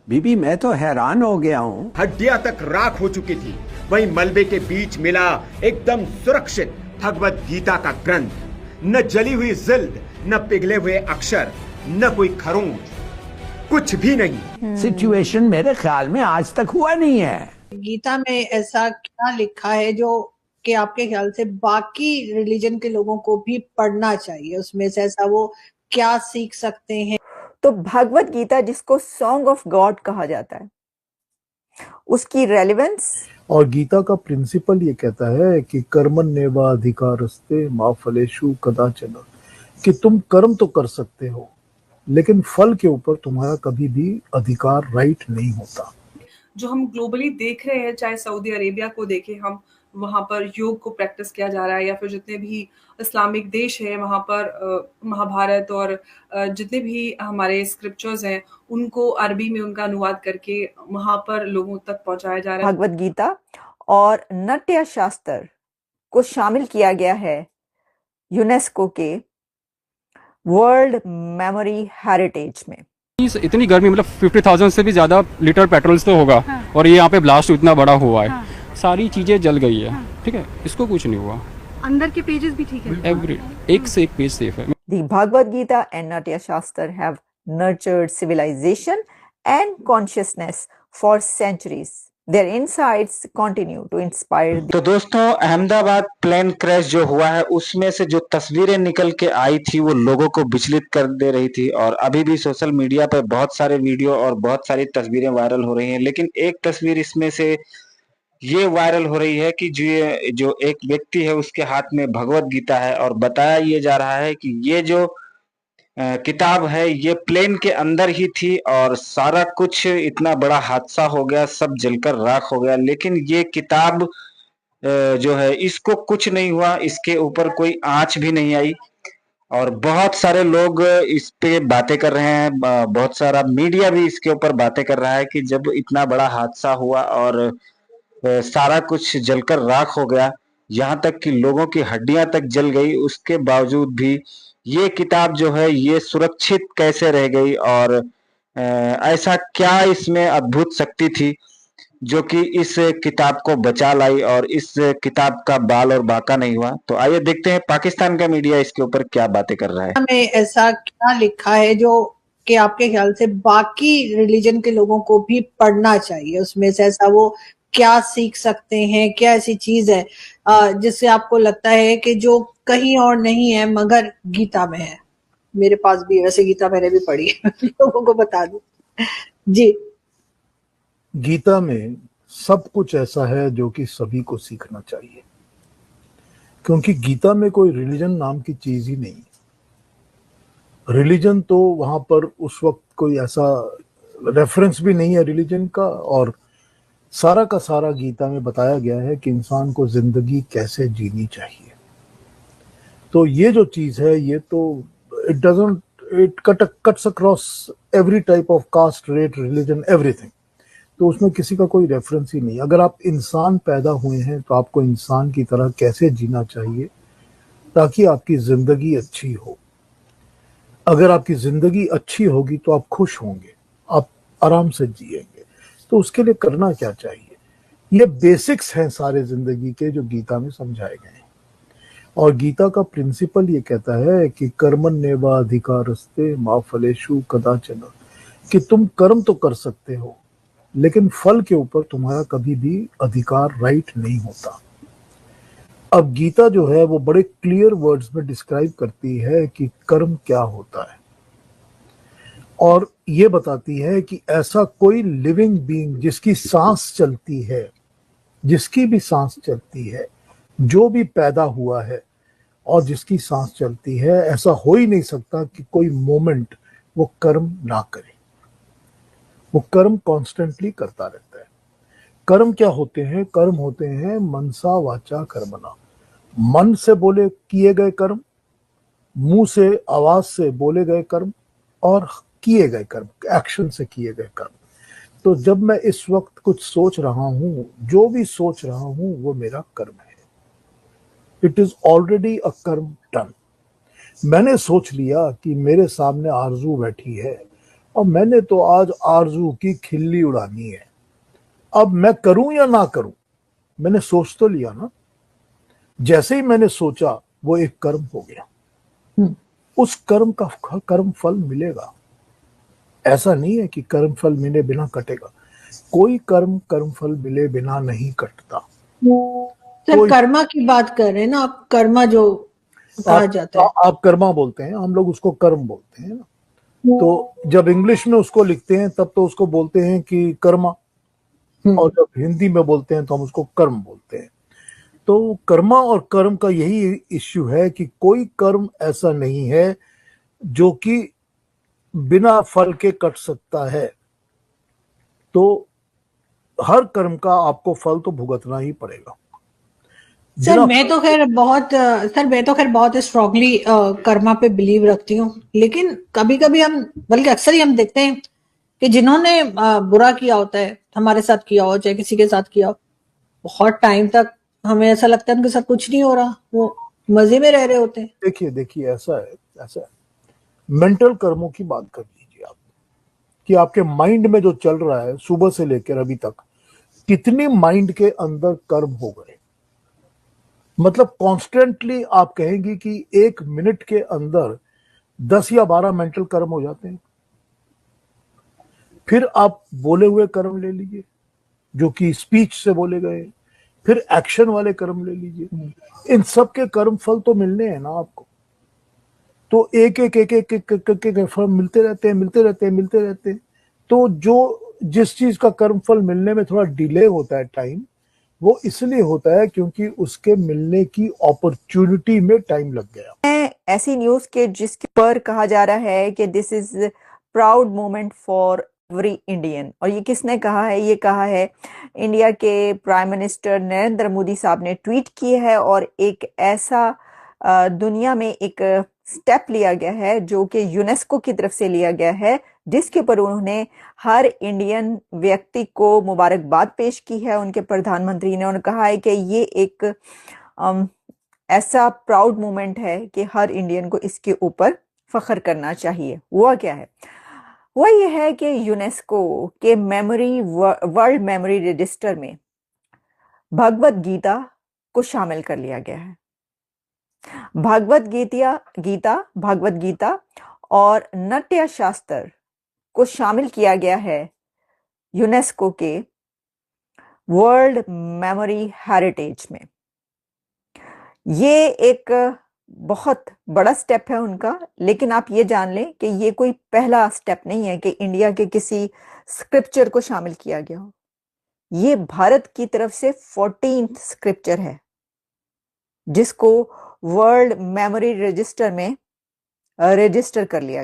बीबी मैं तो हैरान हो गया हूँ। हड्डियां तक राख हो चुकी थी, वहीं मलबे के बीच मिला एकदम सुरक्षित भगवत गीता का ग्रंथ। न जली हुई जिल्द, न पिघले हुए अक्षर, न कोई खरोंच, कुछ भी नहीं। सिचुएशन मेरे ख्याल में आज तक हुआ नहीं है। गीता में ऐसा क्या लिखा है जो कि आपके ख्याल से बाकी रिलीजन के लोगों को भी पढ़ना चाहिए? उसमें से ऐसा वो क्या सीख सकते हैं? तो भगवत गीता, जिसको सॉन्ग ऑफ गॉड कहा जाता है, उसकी रेलेवेंस और गीता का प्रिंसिपल ये कहता है कि कर्मण्येवा अधिकारस्ते मा फलेषु कदाचन, कि तुम कर्म तो कर सकते हो लेकिन फल के ऊपर तुम्हारा कभी भी अधिकार, राइट नहीं होता। जो हम ग्लोबली देख रहे हैं, चाहे सऊदी अरेबिया को देखें हम, वहाँ पर योग को प्रैक्टिस किया जा रहा है, या फिर जितने भी इस्लामिक देश हैं वहाँ पर महाभारत और जितने भी हमारे स्क्रिप्चर्स हैं उनको अरबी में उनका अनुवाद करके वहाँ पर लोगों तक पहुँचाया जा रहा है। भगवत गीता और नाट्य शास्त्र को शामिल किया गया है यूनेस्को के वर्ल्ड मेमोरी हेरिटेज में। इतनी गर्मी, मतलब 50,000 से भी ज्यादा लीटर पेट्रोल तो होगा। हाँ। और ये यहाँ पे ब्लास्ट इतना बड़ा हुआ है। हाँ। सारी चीजें जल गई है। हाँ। ठीक है, इसको कुछ नहीं हुआ। अंदर के पेजेस भी ठीक है, एवरी एक से एक पेज सेफ है। The Bhagavad Gita and Natya Shastra have nurtured civilization and consciousness for centuries. Their insights continue to inspire. तो दोस्तों, अहमदाबाद प्लेन क्रैश जो हुआ है उसमें से जो तस्वीरें निकल के आई थी वो लोगों को विचलित कर दे रही थी, और अभी भी सोशल मीडिया पर बहुत सारे वीडियो और बहुत सारी तस्वीरें वायरल हो रही हैं। लेकिन एक तस्वीर इसमें से ये वायरल हो रही है कि जो एक व्यक्ति है उसके हाथ में भगवत गीता है, और बताया ये जा रहा है कि ये जो किताब है ये प्लेन के अंदर ही थी और सारा कुछ, इतना बड़ा हादसा हो गया, सब जलकर राख हो गया। लेकिन ये किताब जो है इसको कुछ नहीं हुआ, इसके ऊपर कोई आंच भी नहीं आई, और बहुत सारे लोग इस पे बातें कर रहे हैं, बहुत सारा मीडिया भी इसके ऊपर बातें कर रहा है कि जब इतना बड़ा हादसा हुआ और सारा कुछ जलकर राख हो गया, यहाँ तक कि लोगों की हड्डियां तक जल गई, उसके बावजूद भी ये किताब जो है ये सुरक्षित कैसे रह गई, और ऐसा क्या इसमें अद्भुत शक्ति थी जो कि इस किताब को बचा लाई और इस किताब का बाल और बाका नहीं हुआ। तो आइए देखते हैं पाकिस्तान का मीडिया इसके ऊपर क्या बातें कर रहा है। में ऐसा क्या लिखा है जो कि आपके ख्याल से बाकी रिलीजन के लोगों को भी पढ़ना चाहिए? उसमें से ऐसा वो क्या सीख सकते हैं? क्या ऐसी चीज है जिससे आपको लगता है कि जो कहीं और नहीं है मगर गीता में है? मेरे पास भी वैसे गीता मैंने भी पढ़ी है लोगों को बता दूं जी। गीता में सब कुछ ऐसा है जो कि सभी को सीखना चाहिए, क्योंकि गीता में कोई रिलीजन नाम की चीज ही नहीं है। रिलीजन तो वहां पर उस वक्त कोई ऐसा रेफरेंस भी नहीं है रिलीजन का, और सारा का सारा गीता में बताया गया है कि इंसान को जिंदगी कैसे जीनी चाहिए। तो ये जो चीज है ये तो it cuts across every type of caste, rate, religion, everything. तो उसमें किसी का कोई रेफरेंस ही नहीं। अगर आप इंसान पैदा हुए हैं तो आपको इंसान की तरह कैसे जीना चाहिए ताकि आपकी जिंदगी अच्छी हो। अगर आपकी जिंदगी अच्छी होगी तो आप खुश होंगे, आप आराम से जिएंगे। तो उसके लिए करना क्या चाहिए, ये बेसिक्स हैं सारे जिंदगी के जो गीता में समझाए गए हैं। और गीता का प्रिंसिपल ये कहता है कि कर्मण्येवा अधिकारस्ते मा फलेषु कदाचन, कि तुम कर्म तो कर सकते हो लेकिन फल के ऊपर तुम्हारा कभी भी अधिकार, राइट नहीं होता। अब गीता जो है वो बड़े क्लियर वर्ड्स में डिस्क्राइब करती है कि कर्म क्या होता है, और ये बताती है कि ऐसा कोई लिविंग बीइंग जिसकी सांस चलती है, जिसकी भी सांस चलती है, जो भी पैदा हुआ है और जिसकी सांस चलती है, ऐसा हो ही नहीं सकता कि कोई मोमेंट वो कर्म ना करे। वो कर्म कॉन्स्टेंटली करता रहता है। कर्म क्या होते हैं? कर्म होते हैं मनसा वाचा कर्मणा, मन से बोले किए गए कर्म, मुंह से आवाज से बोले गए कर्म, और किए गए कर्म, एक्शन से किए गए कर्म। तो जब मैं इस वक्त कुछ सोच रहा हूं, जो भी सोच रहा हूं वो मेरा कर्म है। इट इज ऑलरेडी अ कर्म डन। मैंने सोच लिया कि मेरे सामने आरजू बैठी है और मैंने तो आज आरजू की खिल्ली उड़ानी है। अब मैं करूं या ना करूं, मैंने सोच तो लिया ना। जैसे ही मैंने सोचा वो एक कर्म हो गया। उस कर्म का कर्म फल मिलेगा। ऐसा नहीं है कि कर्म फल मिले बिना कटेगा। कोई कर्म फल मिले बिना नहीं कटता। सर कर्मा की बात कर रहे हैं ना आप, कर्मा जो कहा जाता है। आप कर्मा बोलते हैं, हम लोग उसको कर्म बोलते हैं ना। तो जब इंग्लिश में उसको लिखते हैं तब तो उसको बोलते हैं कि कर्मा, और जब हिंदी में बोलते हैं तो हम उसको कर्म बोलते हैं। तो कर्मा और कर्म का यही इश्यू है कि कोई कर्म ऐसा नहीं है जो कि बिना फल के कट सकता है। तो हर कर्म का आपको फल तो भुगतना ही पड़ेगा। सर मैं तो खैर बहुत स्ट्रांगली कर्मा पे बिलीव रखती हूँ, लेकिन कभी कभी हम, बल्कि अक्सर ही हम देखते हैं कि जिन्होंने बुरा किया होता है, हमारे साथ किया हो चाहे किसी के साथ किया हो, बहुत टाइम तक हमें ऐसा लगता है उनके साथ कुछ नहीं हो रहा, वो मजे में रह रहे होते हैं। देखिए ऐसा है। मेंटल कर्मों की बात कर लीजिए आप, कि आपके माइंड में जो चल रहा है सुबह से लेकर अभी तक, कितनी माइंड के अंदर कर्म हो गए। मतलब कॉन्स्टेंटली आप कहेंगे कि 1 मिनट के अंदर 10 या 12 मेंटल कर्म हो जाते हैं। फिर आप बोले हुए कर्म ले लीजिए जो कि स्पीच से बोले गए, फिर एक्शन वाले कर्म ले लीजिए। इन सब के कर्म फल तो मिलने हैं ना आपको। तो एक फल मिलते रहते हैं। तो जो जिस चीज का कर्म फल मिलने में थोड़ा डिले होता है टाइम, वो इसलिए होता है क्योंकि उसके मिलने की अपॉर्चुनिटी में टाइम लग गया। ऐसी न्यूज के जिसके पर कहा जा रहा है कि this is proud moment for every Indian, और ये किसने कहा है? ये कहा है इंडिया के प्राइम मिनिस्टर नरेंद्र मोदी साहब ने ट्वीट किया है, और एक ऐसा दुनिया में एक स्टेप लिया गया है जो कि यूनेस्को की तरफ से लिया गया है, जिसके ऊपर उन्होंने हर इंडियन व्यक्ति को मुबारकबाद पेश की है उनके प्रधानमंत्री ने, और कहा है कि ये एक ऐसा प्राउड मोमेंट है कि हर इंडियन को इसके ऊपर फख्र करना चाहिए। हुआ क्या है? हुआ यह है कि यूनेस्को के वर्ल्ड मेमोरी रजिस्टर में भगवत गीता को शामिल कर लिया गया है। भगवत गीता और नाट्य शास्त्र को शामिल किया गया है यूनेस्को के वर्ल्ड मेमोरी हेरिटेज में। ये एक बहुत बड़ा स्टेप है उनका, लेकिन आप ये जान लें कि ये कोई पहला स्टेप नहीं है कि इंडिया के किसी स्क्रिप्चर को शामिल किया गया हो। ये भारत की तरफ से 14th स्क्रिप्चर है जिसको वर्ल्ड मेमोरी रजिस्टर में रजिस्टर कर लिया